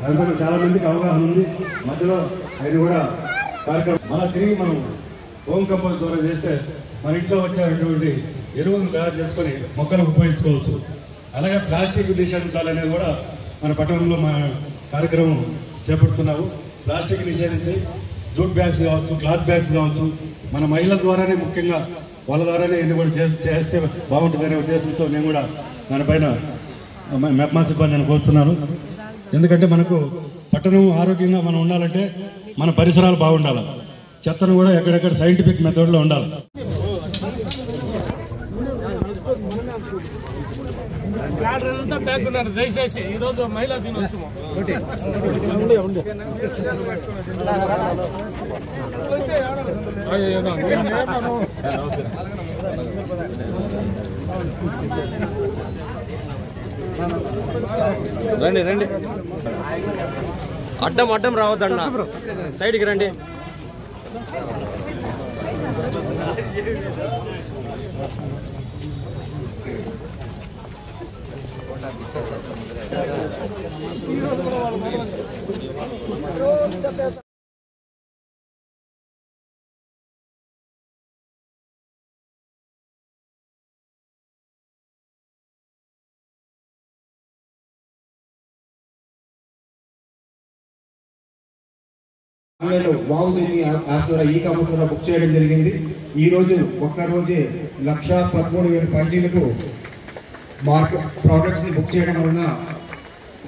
దానిపైన చాలా మందికి అవగాహన ఉంది. మధ్యలో అది కూడా కార్యక్రమం మళ్ళీ తిరిగి మనం హోమ్ కంపోస్ట్ ద్వారా చేస్తే మన ఇంట్లో వచ్చేటువంటి ఎరువులను తయారు చేసుకొని మొక్కలకు ఉపయోగించుకోవచ్చు. అలాగే ప్లాస్టిక్ నిషేధించాలనేది కూడా మన పట్టణంలో మా కార్యక్రమం చేపడుతున్నాము. ప్లాస్టిక్ నిషేధించి జూట్ బ్యాగ్స్ కావచ్చు, క్లాత్ బ్యాగ్స్ కావచ్చు, మన మహిళల ద్వారానే ముఖ్యంగా వాళ్ళ ద్వారానే ఎన్ని కూడా చేస్తే బాగుంటుందనే ఉద్దేశంతో నేను కూడా దానిపైన మెప్మా సిబ్బందిని కోరుతున్నాను. ఎందుకంటే మనకు పట్టణం ఆరోగ్యంగా మనం ఉండాలంటే మన పరిసరాలు బాగుండాలి. చెత్తను కూడా ఎక్కడెక్కడ సైంటిఫిక్ మెథడ్లో ఉండాలి. దయచేసి ఈరోజు మహిళా దినోత్సవం రండి రండి, అడ్డం అడ్డం రావద్దన్నా, సైడ్కి రండి. వావ్ జర్నీ యాప్ ద్వారా ఈ కామర్స్ కూడా బుక్ చేయడం జరిగింది. ఈ రోజు ఒక్కరోజే 1,13,000 పైచీలకు ప్రోడక్ట్స్ ని బుక్ చేయడం వలన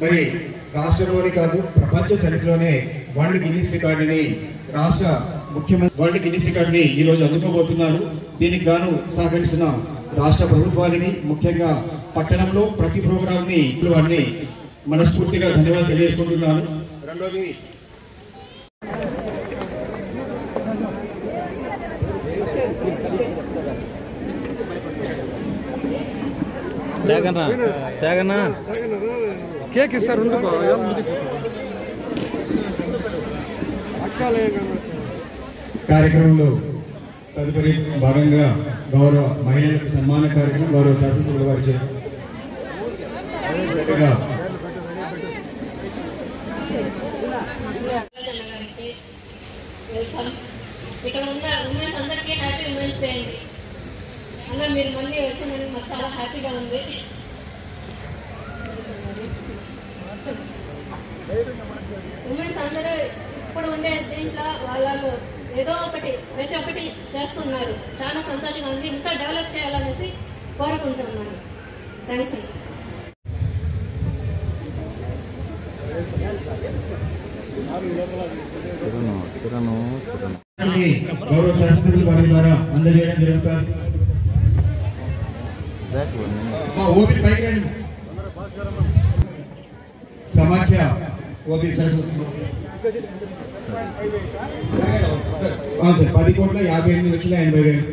మరి రాష్ట్రంలోనే కాదు ప్రపంచ చరిత్రలోనే వరల్డ్ గిన్నిస్ రికార్డుని రాష్ట్ర ముఖ్యమంత్రి వరల్డ్ గిన్నిస్ రికార్డుని ఈ రోజు అందుకోబోతున్నారు. దీనికి గాను సహకరిస్తున్న రాష్ట్ర ప్రభుత్వానికి, ముఖ్యంగా పట్టణంలో ప్రతి ప్రోగ్రామ్ ని వారిని మనస్ఫూర్తిగా ధన్యవాదాలు తెలియజేసుకుంటున్నాను. రెండోది కేక్ ఇస్తారు. కార్యక్రమంలో తదుపరి భాగంగా గౌరవ మహిళలకు సన్మాన కార్యక్రమం గౌరవ శాసనసభ్యుల వారి ఇక్కడ ఉన్న ఉమెన్స్ అందరికీ హ్యాపీ ఉమెన్స్ డే అండి. అలా మీరు మళ్ళీ వచ్చినందుకు మాకు చాలా హ్యాపీగా ఉంది. ఉమెన్స్ అందరూ ఇప్పుడు ఉండే దీంట్లో వాళ్ళు ఏదో ఒకటి ప్రతి ఒక్కటి చేస్తున్నారు. చాలా సంతోషంగా ఉంది. ఇంకా డెవలప్ చేయాలనేసి కోరుకుంటున్నాను. థ్యాంక్స్ అండి. గౌరవ శాసనసభ్యుల వారి ద్వారా అందజేయడం జరుగుతుంది. సమాఖ్య ఓపీ సరస్వతి 10,58,80,000.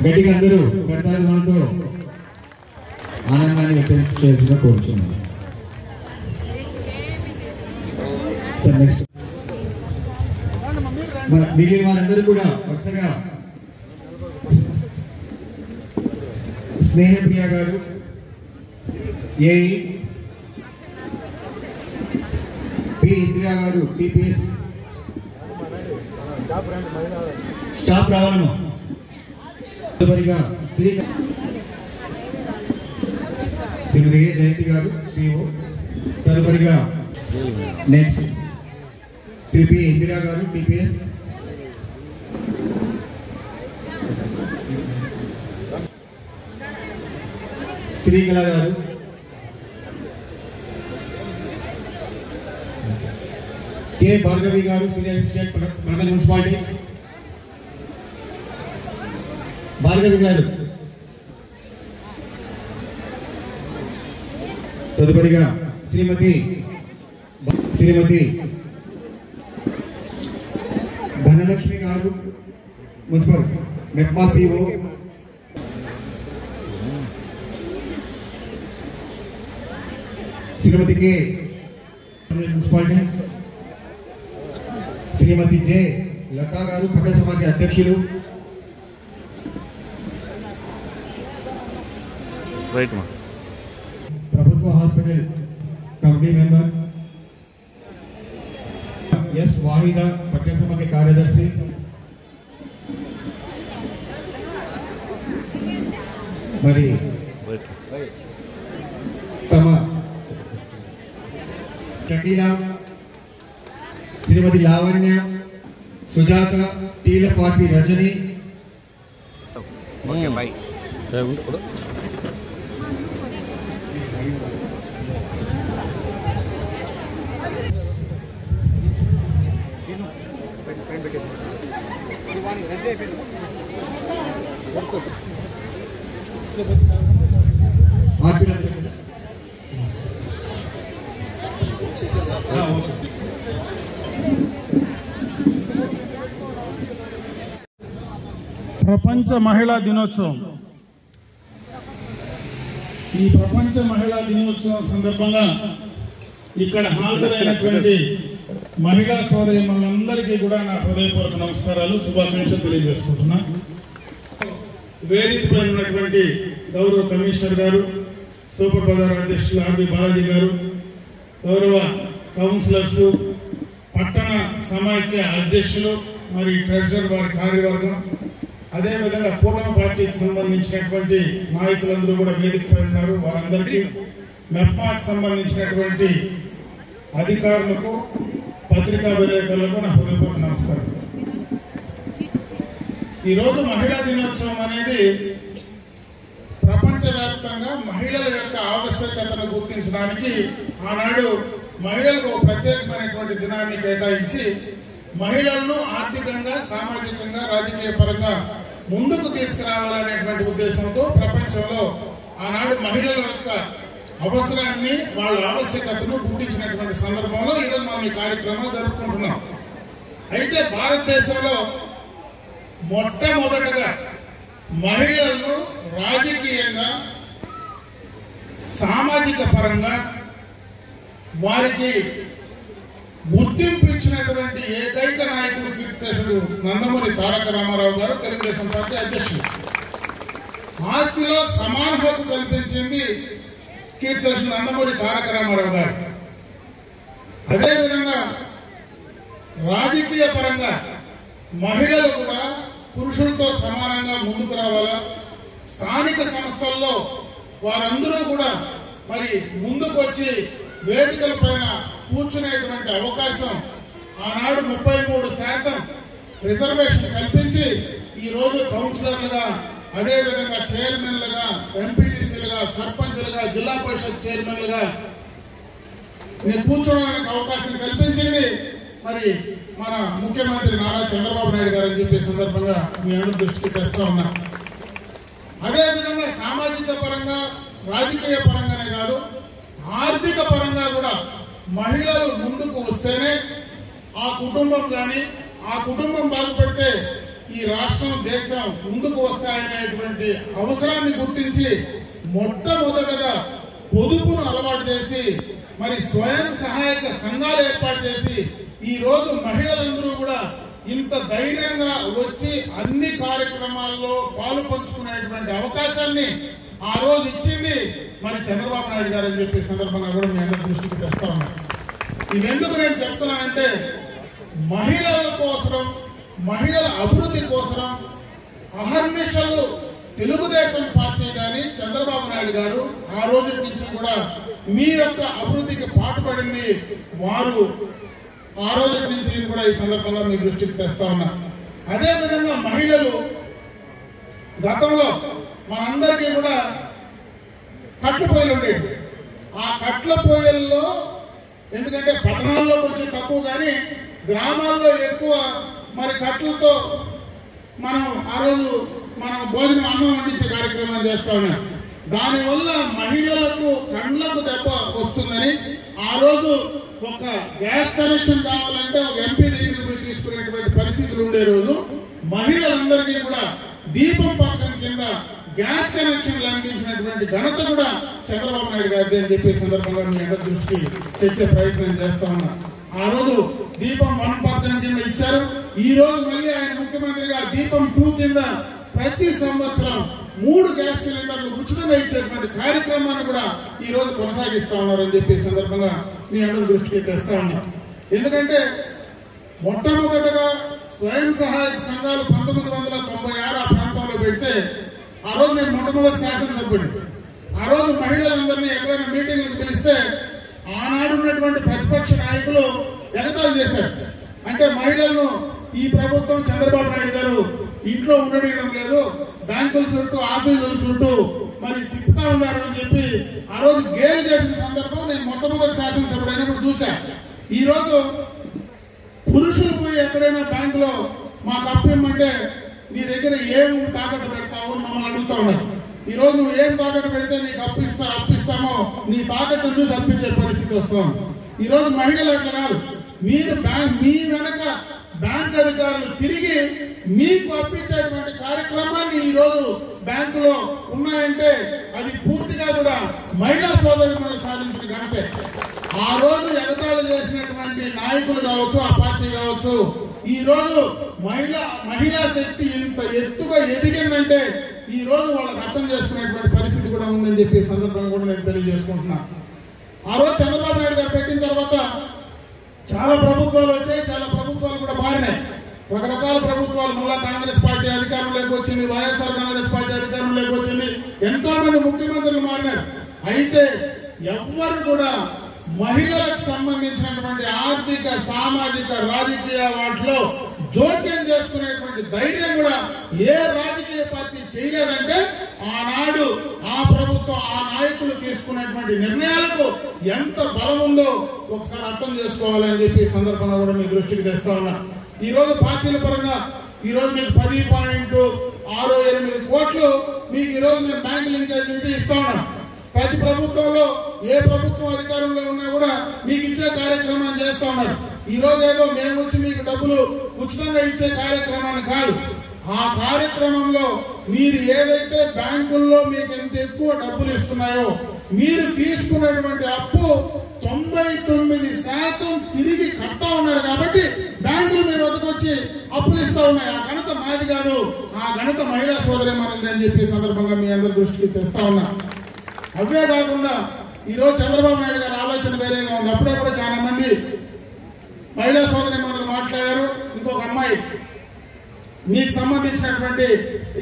గట్టిగా అందరూ కర్తాలతో ఆనందాన్ని వ్యక్తం చేయాల్సిన కోరుచున్నాను. సార్ నెక్స్ట్ మిగిలిన వారందరూ కూడా వరుసగా స్నేహప్రియ గారు, AE, P Indira garu, TPS staff రావాలమ్మా. తదుపరిగా Shrimati A Jayanthi garu, CO. తదుపరిగా next Shri P Indira garu, TPS. Srikala garu, K Bhargavi garu, senior assistant ప్రధాన మున్సిపాలిటీ. భార్గవి గారు. తదుపరిగా Shrimati Dhanalakshmi garu, municipal MEPMA CO. Shrimati K municipality. Shrimati J Latha garu, పట్టణ సమాఖ్య అధ్యక్షులు. ప్రభుత్వ hospital committee member S Vahida పట్టణ సమితి కార్యదర్శి, మరి తమ షకీలా, శ్రీమతి లావణ్య, సుజాత, టీల ఫాతి రజని, ప్రపంచ మహిళా దినోత్సవం. ఈ ప్రపంచ మహిళా దినోత్సవం సందర్భంగా ఇక్కడ హాజరైనటువంటి మహిళా సోదరి మనందరికీ కూడా నా హృదయపూర్వక నమస్కారాలు, శుభాకాంక్షలు తెలియజేసుకుంటున్నా. వేదిక పైన ఉన్నటువంటి గౌరవ కమిషనర్ గారు, సూపర్ బజార్ అధ్యక్షులు ఆర్బి బాలాజీ గారు, గౌరవ కౌన్సిలర్స్, పట్టణ సమాఖ్య అధ్యక్షులు, మరి ట్రెజరర్ వారి కార్యవర్గం, అదేవిధంగా కూటమి పార్టీకి సంబంధించినటువంటి నాయకులందరూ కూడా వేదికపై ఉన్నారు. వారందరికీ మెప్మాకు సంబంధించినటువంటి అధికారులకు, పత్రికా విలేకరులకు నా హృదయపూర్వక నమస్కారం. ఈరోజు మహిళా దినోత్సవం అనేది ప్రపంచవ్యాప్తంగా మహిళల యొక్క ఆవశ్యకతను గుర్తించడానికి ఆనాడు మహిళలకు ఒక ప్రత్యేకమైనటువంటి దినాన్ని కేటాయించి మహిళలను ఆర్థికంగా, సామాజికంగా, రాజకీయ పరంగా ముందుకు తీసుకురావాలనేటువంటి ఉద్దేశంతో ప్రపంచంలో ఆనాడు మహిళల యొక్క అవసరాన్ని, వాళ్ళ ఆవశ్యకతను గుర్తించినటువంటి సందర్భంలో ఈరోజు మనం ఈ కార్యక్రమం జరుపుకుంటున్నాం. అయితే భారతదేశంలో మొట్టమొదటగా మహిళలను రాజకీయంగా, సామాజిక పరంగా వారికి గుర్తింపు ఇచ్చినటువంటి ఏకైక నాయకుడు కీర్తిశేషుడు నందమూరి తారక రామారావు గారు, తెలుగుదేశం పార్టీ అధ్యక్షులు. ఆస్తిలో సమాన హక్కు కల్పించింది కీర్తిశేషుడు నందమూరి తారక రామారావు గారు. అదేవిధంగా రాజకీయ పరంగా మహిళలు కూడా పురుషులతో సమానంగా ముందుకు రావాలా, స్థానిక సంస్థల్లో వారందరూ కూడా మరి ముందుకు వచ్చి వేదికల పైన కూర్చునేటువంటి అవకాశం ఆనాడు 33% రిజర్వేషన్ కల్పించి ఈ రోజు కౌన్సిలర్లుగా, అదేవిధంగా చైర్మన్లుగా, ఎంపీటీసీలుగా, సర్పంచులుగా, జిల్లా పరిషత్ చైర్మన్లుగా కూర్చోడానికి అవకాశం కల్పించింది మరి మన ముఖ్యమంత్రి నారా చంద్రబాబు నాయుడు గారు అని చెప్పే సందర్భంగా మీ అందరి దృష్టికి తెస్తా ఉన్నా. అదేవిధంగా సామాజిక పరంగా, రాజకీయ పరంగానే కాదు, ఆర్థిక పరంగా కూడా మహిళలు ముందుకు వస్తేనే ఆ కుటుంబం కానీ, ఆ కుటుంబం బాగుపడితే ఈ రాష్ట్రం, దేశం ముందుకు వస్తాయనేటువంటి అవసరాన్ని గుర్తించి మొట్టమొదటగా పొదుపును అలవాటు చేసి మరి స్వయం సహాయక సంఘాలు ఏర్పాటు చేసి ఈ రోజు మహిళలందరూ కూడా ఇంత ధైర్యంగా వచ్చి అన్ని కార్యక్రమాల్లో పాలు పంచుకునేటువంటి అవకాశాన్ని ఆ రోజు ఇచ్చింది మరి చంద్రబాబు నాయుడు గారు అని చెప్పే సందర్భంగా కూడా మీ అందరి దృష్టికి తెస్తా ఉన్నాను. ఇవెందుకు నేను చెప్తున్నానంటే మహిళల కోసం, మహిళల అభివృద్ధి కోసం అహర్నిశలు తెలుగుదేశం పార్టీ కానీ, చంద్రబాబు నాయుడు గారు ఆ రోజు నుంచి కూడా మీ యొక్క అభివృద్ధికి పాటుపడింది వారు. ఆ రోజు నుంచి కూడా ఈ సందర్భంగా మీ దృష్టికి తెస్తా ఉన్నా. అదేవిధంగా మహిళలు గతంలో మనందరికీ కూడా కట్ల పొయ్యలు ఉండేవి. ఆ కట్ల పొయ్యల్లో ఎందుకంటే పట్టణాల్లో కొంచెం తక్కువ కానీ గ్రామాల్లో ఎక్కువ మరి కట్లతో మనం ఆ రోజు మనం భోజనం, అన్నం వండించే కార్యక్రమం చేస్తా ఉన్నాం. దానివల్ల మహిళలకు కళ్ళకు దెబ్బ వస్తుందని ఆ రోజు ఒక గ్యాస్ కనెక్షన్ కావాలంటే ఒక ఎంపీ దగ్గరికి పోయి తీసుకునేటువంటి పరిస్థితులు ఉండే రోజు మహిళలందరికీ కూడా దీపం పథకం కింద గ్యాస్ కనెక్షన్లు అందించినటువంటి ఘనత కూడా చంద్రబాబు నాయుడు గారిది అని చెప్పే సందర్భంగా మీ అందరి దృష్టికి తెచ్చే ప్రయత్నం చేస్తా ఉన్నా. ఆ రోజు దీపం 1 పథకం కింద ఇచ్చారు. ఈ రోజు మళ్ళీ ఆయన ముఖ్యమంత్రిగా దీపం 2 కింద ప్రతి సంవత్సరం 3 గ్యాస్ సిలిండర్లు ఉచితంగా ఇచ్చేటువంటి కార్యక్రమాన్ని కూడా ఈ రోజు కొనసాగిస్తా ఉన్నారని చెప్పి సందర్భంగా మీ అందరి దృష్టికి తెస్తా ఉన్నాం. ఎందుకంటే మొట్టమొదటగా స్వయం సహాయక సంఘాలు 1996 ఆ ప్రాంతంలో పెడితే ఆ రోజు నేను మొట్టమొదటి శాసనసభ్యుడిని. ఆ రోజు మహిళలందరినీ ఎక్కడైనా మీటింగ్లకు పిలిస్తే ఆనాడు ఉన్నటువంటి ప్రతిపక్ష నాయకులు ఎగతాళి చేశారు. అంటే మహిళలను ఈ ప్రభుత్వం చంద్రబాబు నాయుడు గారు ఇంట్లో ఉండడం లేదు, బ్యాంకుల చుట్టూ ఆఫీసుల చుట్టూ మరి తిప్పుతా ఉన్నారు అని చెప్పి ఆ రోజు గేలు చేసిన సందర్భం నేను మొట్టమొదటి శాసనసభ్యుడు అయినప్పుడు చూశా. ఈ రోజు పురుషులు పోయి ఎక్కడైనా బ్యాంకులో మాకు అప్పు ఇమ్మంటే నీ దగ్గర ఏం తాకట్టు పెడతావు మమ్మల్ని అడుగుతా ఉన్నారు. ఈ రోజు నువ్వు ఏం తాకట్టు పెడితే నీకు అప్పిస్తామో నీ తాకట్టు చూసి అప్పించే పరిస్థితి వస్తాం. ఈ రోజు మహిళలు అట్లా కాదు, మీరు మీ వెనక బ్యాంక్ అధికారులు తిరిగి మీకు అప్పించేటువంటి కార్యక్రమాన్ని ఈ రోజు బ్యాంకులో ఉన్నాయంటే అది పూర్తిగా కూడా మహిళా సోదరులు మనం సాధించిన ఘనతే. ఆ రోజు ఎగతాళి చేసినటువంటి నాయకులు కావచ్చు, ఆ పార్టీ కావచ్చు, ఈ రోజు మహిళా శక్తి ఇంత ఎత్తుగా ఎదిగిందంటే ఈ రోజు వాళ్ళకి అర్థం చేసుకునేటువంటి పరిస్థితి కూడా ఉందని చెప్పి సందర్భంగా కూడా నేను తెలియజేసుకుంటున్నా. ఆ రోజు చంద్రబాబు నాయుడు గారు పెట్టిన తర్వాత చాలా ప్రభుత్వాలు వచ్చాయి, చాలా ప్రభుత్వాలు కూడా మారినాయి. రకరకాల ప్రభుత్వాలు, మళ్ళా కాంగ్రెస్ పార్టీ అధికారంలోకి వచ్చింది, వైఎస్ఆర్ కాంగ్రెస్ పార్టీ అధికారంలోకి వచ్చింది, ఎంతో మంది ముఖ్యమంత్రులు మారినారు. అయితే ఎవ్వరు కూడా మహిళలకు సంబంధించినటువంటి ఆర్థిక, సామాజిక, రాజకీయ వాటిలో జోక్యం చేసుకునేటువంటి ధైర్యం కూడా ఏ రాజకీయ పార్టీ చేయలేదంటే ఆనాడు ఆ ప్రభుత్వం, ఆ నాయకులు తీసుకున్నటువంటి నిర్ణయాలకు ఎంత బలం ఉందో ఒకసారి అర్థం చేసుకోవాలని చెప్పి ఈ సందర్భంగా కూడా మీ దృష్టికి తెస్తా ఉన్నా. ఈ రోజు పార్టీల పరంగా ఈ రోజు మీకు 10.68 కోట్లు మీకు ఈ రోజు మేము బ్యాంక్ లింకేజ్ నుంచి ఇస్తా ఉన్నాం. ప్రతి ప్రభుత్వంలో ఏ ప్రభుత్వం అధికారంలో ఉన్నా కూడా మీకు ఇచ్చే కార్యక్రమాన్ని చేస్తా ఉన్నారు. ఈ రోజు ఏదో మేము వచ్చి మీకు డబ్బులు ఉచితంగా ఇచ్చే కార్యక్రమాన్ని కాదు, ఆ కార్యక్రమంలో మీరు ఏదైతే బ్యాంకుల్లో మీకు ఎంత ఎక్కువ డబ్బులు ఇస్తున్నాయో మీరు తీసుకున్నటువంటి అప్పు 99% తిరిగి కట్టా ఉన్నారు. కాబట్టి బ్యాంకులు మీ వద్దకు వచ్చి అప్పులు ఇస్తా ఉన్నాయి. ఆ ఘనత మాది కాదు, ఆ ఘనత మహిళా సోదరి మనది అని చెప్పి సందర్భంగా మీ అందరి దృష్టికి తెస్తా ఉన్నా. అవే కాకుండా ఈ రోజు చంద్రబాబు నాయుడు గారి ఆలోచన వేరేగా ఉంది. అప్పుడే కూడా చాలా మంది మహిళా సోదరి మనలు మాట్లాడారు. ఇంకొక అమ్మాయి మీకు సంబంధించినటువంటి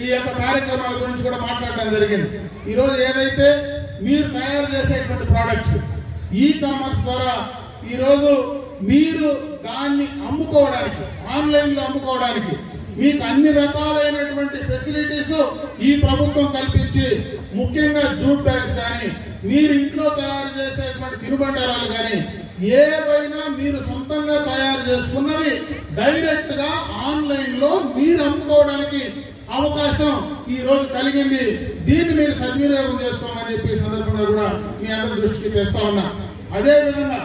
ఈ యొక్క కార్యక్రమాల గురించి కూడా మాట్లాడడం జరిగింది. ఈ రోజు ఏదైతే మీరు తయారు చేసేటువంటి ప్రోడక్ట్స్ ఈ కామర్స్ ద్వారా ఈ రోజు మీరు దాన్ని అమ్ముకోవడానికి, ఆన్లైన్ లో అమ్ముకోవడానికి మీకు అన్ని రకాలైనటువంటి ఫెసిలిటీస్ ఈ ప్రభుత్వం కల్పించి, ముఖ్యంగా జూట్ బ్యాగ్స్ కానీ, మీరు ఇంట్లో తయారు చేసేటువంటి తినుబండారాలు కానీ ఏవైనా మీరు సొంతంగా తయారు చేసుకున్నవి డైరెక్ట్ గా ఆన్లైన్ లో మీరు అమ్ముకోవడానికి అవకాశం ఈ రోజు కలిగింది. దీన్ని మీరు సద్వినియోగం చేసుకోమని చెప్పి సందర్భంగా కూడా మీ అందరి దృష్టికి తెస్తా ఉన్నా. అదే విధంగా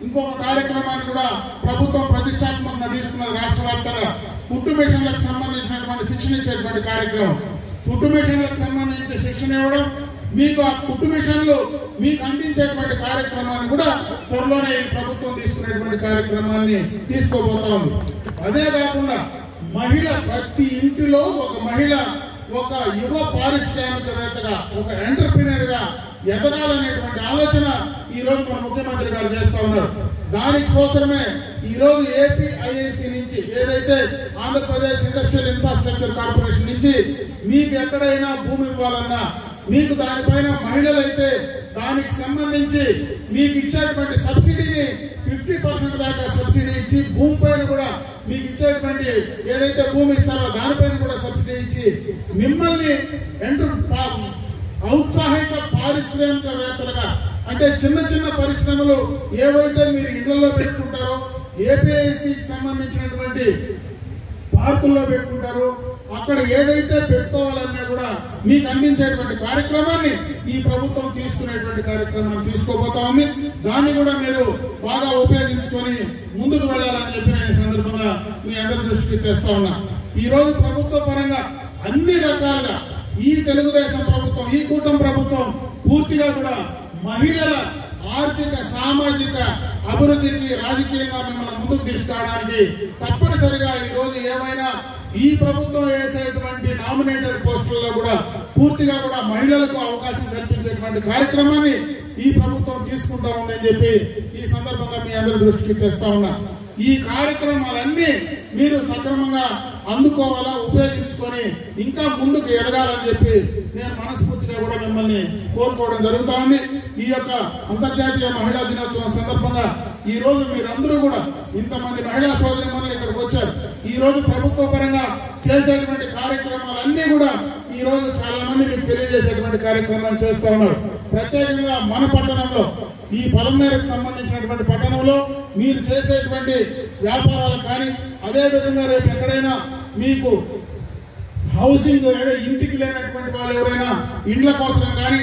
ఇంకొక కార్యక్రమాన్ని కూడా ప్రభుత్వం ప్రతిష్టాత్మకంగా తీసుకున్నది. రాష్ట్ర వ్యాప్తంగా కుట్టు మిషన్లకు సంబంధించినటువంటి శిక్షణ ఇచ్చేటువంటి కార్యక్రమం. కుట్టు మిషన్లకు సంబంధించి శిక్షణ ఇవ్వడం, మీకు ఆ కుట్టు మిషన్లు మీకు అందించేటువంటి కార్యక్రమాన్ని కూడా త్వరలోనే ఈ ప్రభుత్వం తీసుకునేటువంటి కార్యక్రమాన్ని తీసుకోబోతా ఉంది. అదే కాకుండా మహిళ, ప్రతి ఇంటిలో ఒక మహిళ ఒక యువ పారిశ్రామికవేత్తగా, ఒక ఎంటర్ప్రినర్ గా ఎదగాలనేటువంటి ఆలోచన ఈ రోజు మన ముఖ్యమంత్రి గారు చేస్తా ఉన్నారు. దానికి కోసమే ఈ రోజు ఏపీఐఐసి నుంచి, ఏదైతే ఆంధ్రప్రదేశ్ ఇండస్ట్రియల్ ఇన్ఫ్రాస్ట్రక్చర్ కార్పొరేషన్ నుంచి మీకు ఎక్కడైనా భూమి ఇవ్వాలన్నా, మీకు దానిపైన మహిళలైతే దానికి సంబంధించి మీకు ఇచ్చేటువంటి సబ్సిడీని 50% దాకా సబ్సిడీ ఇచ్చి, భూమి పైన కూడా మీకు ఇచ్చేటువంటి ఏదైతే భూమి ఇస్తారో దానిపైన కూడా సబ్సిడీ ఇచ్చి మిమ్మల్ని ఔత్సాహిక పారిశ్రామికవేత్తలుగా, అంటే చిన్న చిన్న పరిశ్రమలు ఏవైతే మీరు ఇళ్లలో పెట్టుకుంటారో, ఏపీఐసికి సంబంధించినటువంటి పార్కుల్లో పెట్టుకుంటారో, అక్కడ ఏదైతే పెట్టుకోవాలన్నా కూడా మీకు అందించేటువంటి కార్యక్రమాన్ని ఈ ప్రభుత్వం తీసుకునేటువంటి కార్యక్రమాన్ని తీసుకోబోతా ఉంది. దాన్ని కూడా మీరు బాగా ఉపయోగించుకొని ముందుకు వెళ్ళాలని చెప్పి నేను సందర్భంగా మీ అందరి దృష్టికి తెస్తా ఉన్నా. ఈ రోజు ప్రభుత్వ పరంగా అన్ని రకాలుగా ఈ తెలుగుదేశం ప్రభుత్వం, ఈ కూటమి ప్రభుత్వం పూర్తిగా కూడా మహిళల ఆర్థిక, సామాజిక అభివృద్ధికి, రాజకీయంగా మిమ్మల్ని ముందుకు తీసుకురావడానికి తప్పనిసరిగా ఈ రోజు ఏమైనా ఈ ప్రభుత్వం వేసేటువంటి నామినేటెడ్ పోస్టుల్లో కూడా పూర్తిగా కూడా మహిళలకు అవకాశం కల్పించేటువంటి కార్యక్రమాన్ని ఈ ప్రభుత్వం తీసుకుంటా ఉందని చెప్పి ఈ సందర్భంగా మీ అందరి దృష్టికి తెస్తా ఉన్నా. ఈ కార్యక్రమాలన్నీ మీరు సక్రమంగా అందుకోవాలా, ఉపయోగించుకొని ఇంకా ముందుకు ఎదగాలని చెప్పి నేను మనస్ఫూర్తిగా కూడా మిమ్మల్ని కోరుకోవడం జరుగుతా ఉంది. ఈ యొక్క అంతర్జాతీయ మహిళా దినోత్సవం సందర్భంగా ఈ రోజు మీరందరూ కూడా ఇంతమంది మహిళా సోదరిమణులు ఇక్కడికి వచ్చారు. ఈ రోజు ప్రభుత్వ పరంగా చేసేటువంటి కార్యక్రమాలన్నీ కూడా ఈ రోజు చాలా మంది మీకు తెలియజేసేటువంటి కార్యక్రమాలు చేస్తా ఉన్నారు. ప్రత్యేకంగా మన పట్టణంలో, ఈ పొలంనేరుకు సంబంధించినటువంటి పట్టణంలో మీరు చేసేటువంటి వ్యాపారాలకు కానీ, అదే విధంగా రేపు ఎక్కడైనా మీకు హౌసింగ్ ఇంటికి లేనటువంటి వాళ్ళు ఎవరైనా ఇండ్ల కోసం కానీ,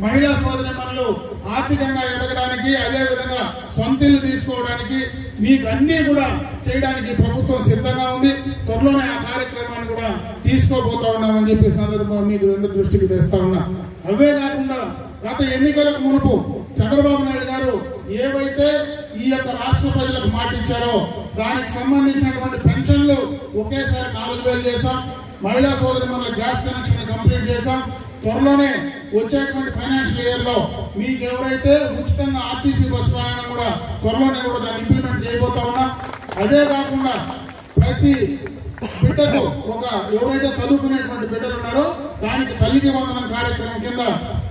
మహిళా సోదరిమణులు ఆర్థికంగా ఎదగడానికి, అదే విధంగా సొంత ఇల్లు తీసుకోవడానికి మీకు అన్ని కూడా చేయడానికి ప్రభుత్వం సిద్ధంగా ఉంది. త్వరలోనే ఆ కార్యక్రమాన్ని కూడా తీసుకోబోతా ఉన్నామని చెప్పి సందర్భంగా మీకు దృష్టికి తెస్తా ఉన్నా. అవే కాకుండా గత ఎన్నికలకు మునుపు చంద్రబాబు నాయుడు గారు ఏవైతే ఈ యొక్క రాష్ట్ర ప్రజలకు మాటిచ్చారో దానికి సంబంధించినటువంటి పెన్షన్లు ఒకేసారి 4,000 చేశాం. మహిళా సోదరిమణుల గ్యాస్ కనెక్షన్ కంప్లీట్ చేశాం. త్వరలోనే వచ్చేటువంటి ఫైనాన్షియల్ ఇయర్ లో మీకు ఎవరైతే ఉచితంగా ఆర్టీసీ బస్ ప్రయాణం కూడా త్వరలోనే కూడా దాన్ని ఇంప్లిమెంట్ చేయబోతా ఉన్నాం. అదే కాకుండా ప్రతి బిడ్డకు ఎవరైతే చదువుకునేటువంటి బిడ్డలు ఉన్నారో దానికి తల్లికి వందనం కార్యక్రమం కింద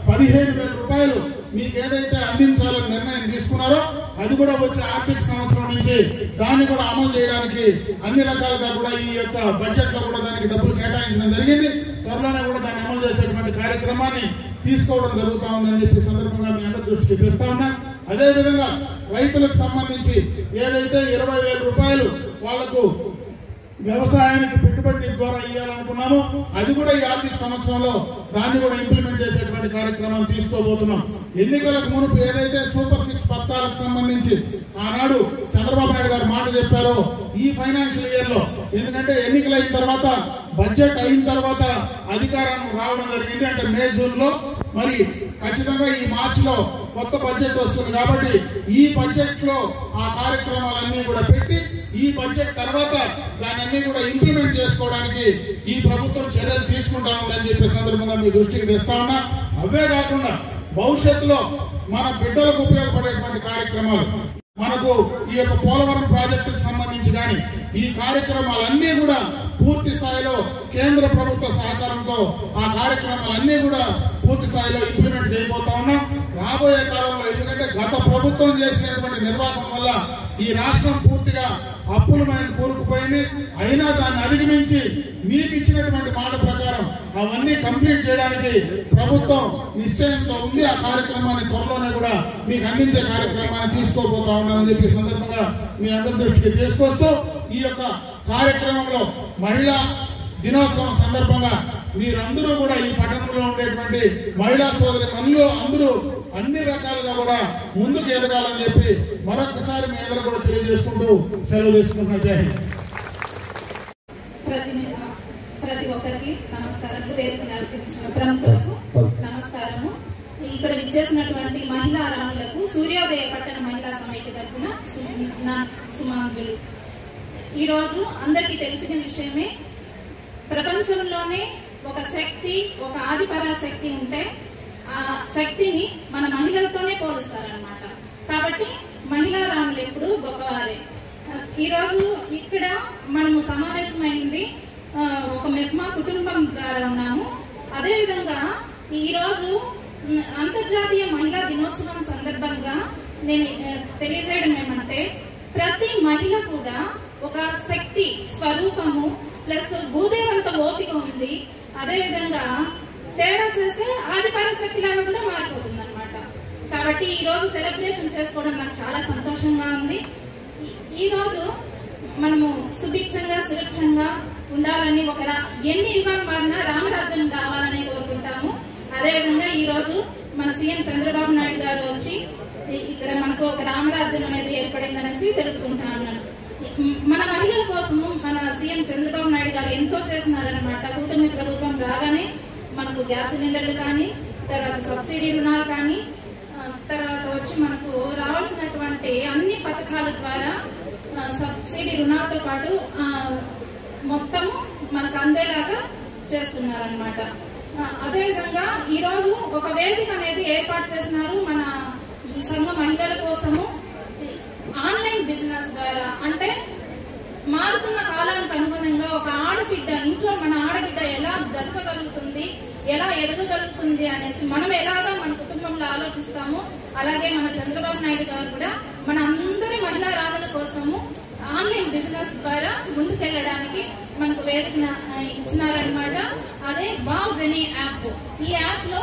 15,000 రూపాయలు మీకు ఏదైతే అందించాలని నిర్ణయం తీసుకున్నారో అది కూడా వచ్చే ఆర్థిక సంవత్సరం నుంచి దాన్ని కూడా అమలు చేయడానికి అన్ని రకాలుగా కూడా ఈ యొక్క బడ్జెట్ లో కూడా దానికి డబ్బులు కేటాయించడం జరిగింది. త్వరలోనే కూడా దాన్ని అమలు చేసేటువంటి కార్యక్రమాన్ని తీసుకోవడం జరుగుతా ఉందని చెప్పి సందర్భంగా మీ అందరి దృష్టికి తెస్తా ఉన్నా. అదే విధంగా రైతులకు సంబంధించి ఏదైతే 20,000 రూపాయలు వాళ్లకు వ్యవసాయానికి పెట్టుబడి ద్వారా ఇవ్వాలనుకున్నామో అది కూడా ఈ ఆర్థిక సంవత్సరంలో దాన్ని కూడా ఇంప్లిమెంట్ చేసేటువంటి కార్యక్రమాన్ని తీసుకోబోతున్నాం. ఎన్నికలకు మునుపు ఏదైతే సూపర్ 6 పథకాలకు సంబంధించి ఆనాడు చంద్రబాబు నాయుడు గారు మాట చెప్పారో ఈ ఫైనాన్షియల్ ఇయర్ లో, ఎందుకంటే ఎన్నికలు అయిన తర్వాత బడ్జెట్ అయిన తర్వాత అధికారం రావడం జరిగింది, అంటే మే జూన్ లో, మరి ఖచ్చితంగా ఈ మార్చి లో కొత్త బడ్జెట్ వస్తుంది కాబట్టి ఈ బడ్జెట్ లో ఆ కార్యక్రమాలన్నీ కూడా పెట్టి ఈ బడ్జెట్ తర్వాత దాన్ని కూడా ఇంప్లిమెంట్ చేసుకోవడానికి ఈ ప్రభుత్వం చర్యలు తీసుకుంటా ఉందని చెప్పే సందర్భంగా మీ దృష్టికి తెస్తా ఉన్నా. అవే కాకుండా భవిష్యత్తులో మన బిడ్డలకు ఉపయోగపడేటువంటి కార్యక్రమాలు, మనకు ఈ యొక్క పోలవరం ప్రాజెక్టుకు సంబంధించి కానీ ఈ కార్యక్రమాలన్నీ కూడా పూర్తి స్థాయిలో కేంద్ర ప్రభుత్వ సహకారంతో ఆ కార్యక్రమాలన్నీ కూడా పూర్తి స్థాయిలో ఇంప్లిమెంట్ చేయబోతా ఉన్నాం రాబోయే కాలంలో. ఎందుకంటే గత ప్రభుత్వం చేసినటువంటి నిర్వాహకం వల్ల ఈ రాష్ట్రం పూర్తిగా అప్పులమైన కూరుకుపోయింది. అయినా దాన్ని అధిగమించి మీకు ఇచ్చినటువంటి మాట ప్రకారం అవన్నీ కంప్లీట్ చేయడానికి ప్రభుత్వం నిశ్చయంతో ఉంది. ఆ కార్యక్రమాన్ని త్వరలోనే కూడా మీకు అందించే కార్యక్రమాన్ని తీసుకోబోతా ఉన్నామని చెప్పి సందర్భంగా మీ అందరి దృష్టికి తీసుకొస్తూ ఈ యొక్క కార్యక్రమంలో మహిళా దినోత్సవం సందర్భంగా మీరందరూ కూడా ఈ పట్టణంలో ఉండేటువంటి మహిళా సోదరి మనులు అందరూ అన్ని రకాలుగా కూడా ముందుకు ఎదగాలని చెప్పి మరొకసారి మీ అందరూ కూడా తెలియజేసుకుంటూ సెలవు తీసుకుంటున్నా. జై హింద్. ప్రతి ఒక్కరికి నమస్కారాలు. వేదిక నడిపించిన ప్రముఖులకు నమస్కారము. ఇక్కడ విచ్చేసినటువంటి మహిళా రాణులకు సూర్యోదయ పట్టణ మహిళా సమైక్య తరఫున సుమాంజులు. ఈ రోజు అందరికీ తెలిసిన విషయమే, ప్రపంచంలోనే ఒక శక్తి, ఒక ఆదిపరాశక్తి ఉంటే ఆ శక్తిని మన మహిళలతోనే పోలుస్తారనమాట. కాబట్టి మహిళా రాణులు ఎప్పుడు గొప్పవారే. ఈ రోజు ఇక్కడ మనము సమావేశమైంది ఒక మెప్మా కుటుంబం ద్వారా ఉన్నాము. అదే విధంగా ఈ రోజు అంతర్జాతీయ మహిళా దినోత్సవం సందర్భంగా నేను తెలియజేయడం ఏమంటే, ప్రతి మహిళ కూడా ఒక శక్తి స్వరూపము, ప్లస్ భూదేవంత ఓపిక ఉంది. అదే విధంగా తేడా చేస్తే ఆదిపరాశక్తి లాగా కూడా మారిపోతుంది అనమాట. కాబట్టి ఈ రోజు సెలబ్రేషన్ చేసుకోవడం నాకు చాలా సంతోషంగా ఉంది. ఈ రోజు మనము సుభిక్షంగా సురక్షంగా ఉండాలని, ఎన్ని యుగాలు మారినా రామరాజ్యం రావాలని కోరుకుంటాము. అదేవిధంగా ఈ రోజు మన సీఎం చంద్రబాబు నాయుడు గారు వచ్చి ఇక్కడ మనకు ఒక రామరాజ్యం అనేది ఏర్పడిందనేసి తెలుపుకుంటా ఉన్నాను. మన మహిళల కోసము మన సీఎం చంద్రబాబు నాయుడు గారు ఎంతో చేస్తున్నారనమాట. కూటమి ప్రభుత్వం రాగానే మనకు గ్యాస్ సిలిండర్లు కానీ, తర్వాత సబ్సిడీ రుణాలు కానీ, తర్వాత వచ్చి మనకు రావాల్సినటువంటి అన్ని పథకాల ద్వారా సబ్సిడీ రుణాలతో పాటు మొత్తము మనకు అందేలాగా చేస్తున్నారనమాట. అదేవిధంగా ఈరోజు ఒక వేదిక అనేది ఏర్పాటు చేస్తున్నారు మన సంఘ మహిళల కోసము. ఆన్లైన్ బిజినెస్ ద్వారా, అంటే మారుతున్న కాలానికి అనుగుణంగా ఒక ఆడబిడ్డ ఇంట్లో మన ఆడబిడ్డ ఎలా బ్రతకగలుగుతుంది, ఎలా ఎదగగలుగుతుంది అనేసి మనం ఎలాగా మన కుటుంబంలో ఆలోచిస్తామో అలాగే మన చంద్రబాబు నాయుడు గారు కూడా మన అందరి మహిళా రాణుల కోసము ఆన్లైన్ బిజినెస్ ద్వారా ముందుకెళ్ళడానికి మనకు వేదిక ఇచ్చినారనమాట. అదే వావ్ జెనీ యాప్. ఈ యాప్ లో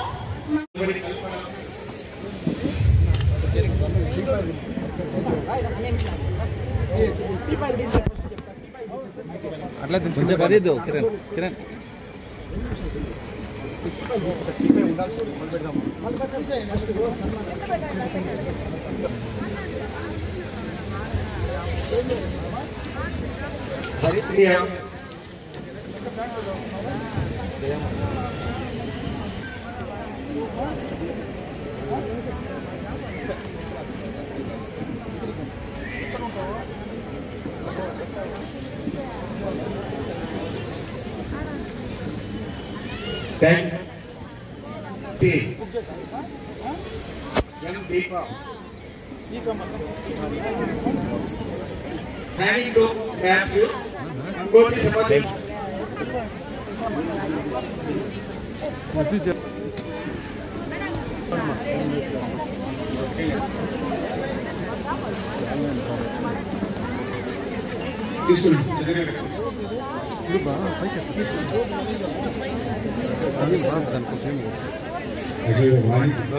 అట్లా కొంచెం ఖరీదు Kiran Kiran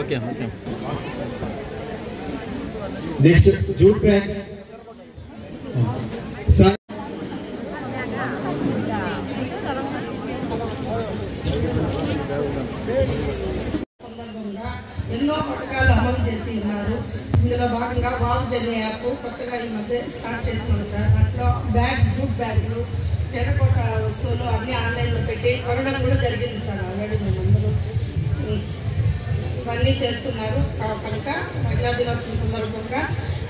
okay okay. Next jute bags ఎన్నో పథకాలు అమలు చేసి ఉన్నారు. ఇందులో భాగంగా వావ్ జెనీ యాప్ కొత్తగా ఈ మధ్య స్టార్ట్ చేస్తున్నాం సార్. దాంట్లో జూట్ బ్యాగులు, టెరకోట వస్తువులు అన్ని ఆన్లైన్లో పెట్టి కొనడం కూడా జరిగింది సార్. ఆల్రెడీ మేమందరూ ఇవన్నీ చేస్తున్నారు కనుక మహిళా దినోత్సవం సందర్భంగా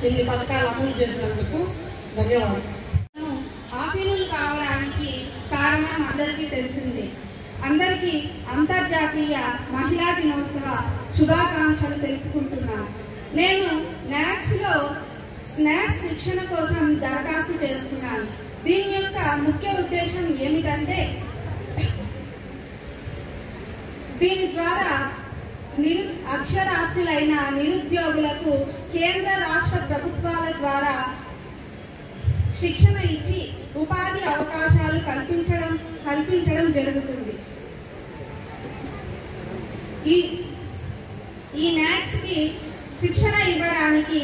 ఇన్ని పథకాలు అమలు చేసినందుకు ధన్యవాదాలు. ఆశీనులు కావడానికి కారణం అందరికీ తెలిసిందే. అందరికీ అంతర్జాతీయ మహిళా దినోత్సవ శుభాకాంక్షలు తెలుపుకుంటున్నాను. నేను స్నాక్స్ శిక్షణ కోసం దరఖాస్తు చేస్తున్నాను. దీని యొక్క ముఖ్య ఉద్దేశం ఏమిటంటే దీని ద్వారా అక్షరాస్యులైన నిరుద్యోగులకు కేంద్ర రాష్ట్ర ప్రభుత్వాల ద్వారా శిక్షణ ఇచ్చి ఉపాధి అవకాశాలు కల్పించడం జరుగుతుంది. ఈ నాట్స్ కి శిక్షణ ఇవ్వడానికి